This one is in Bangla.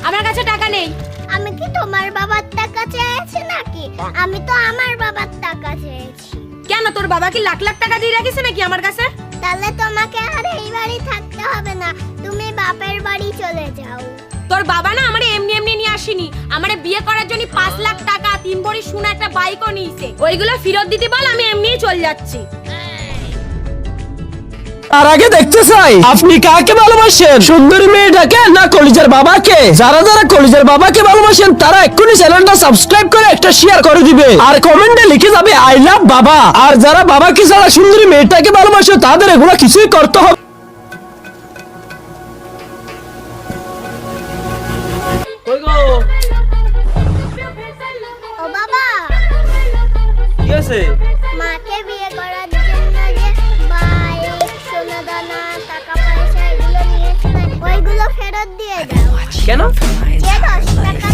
আমার কাছে টাকা নেই। আমি কি তোমার বাবার টাকা চেয়েছি নাকি? আমি তো আমার বাবার টাকা চেয়েছি। কেন, তোর বাবা কি লাখ লাখ টাকা দিয়ে রাখিস নাকি আমার কাছে? তাহলে তোমাকে আর এই বাড়ি থাকতে হবে না, তুমি বাপের বাড়ি চলে যাও। তোর বাবা না আমারে এমনি এমনি নিয়ে আসেনি, আমারে বিয়ে করার জন্য 5 লাখ টাকা 3 ভরি সোনা একটা বাইকও নিয়েছে। ওইগুলো ফেরত দিতে বল, আমি এমনিই চলে যাচ্ছি। তার আগে দেখতে চাই আপনি কাকে ভালোবাসেন, সুন্দরী মেয়েটাকে না কলিজার বাবাকে? যারা যারা কলিজার বাবাকে ভালোবাসেন তারা এক্ষুনি চ্যানেলটা সাবস্ক্রাইব করে একটা শেয়ার করে দিবে আর কমেন্টে লিখে যাবে আই লাভ বাবা। আর যারা বাবাকে ছাড়া সুন্দরী মেয়েটাকে ভালোবাসে তাদের এগুলো কিছুই করতে হবে। ও বাবা, কি আছে? মাকে বিয়ে করার জন্য যে বাইক, সোনা দানা, টাকা পয়সা এগুলো নিয়েছে না, ওইগুলো ফেরত দিয়ে দাও। কেন? যে 10 টাকা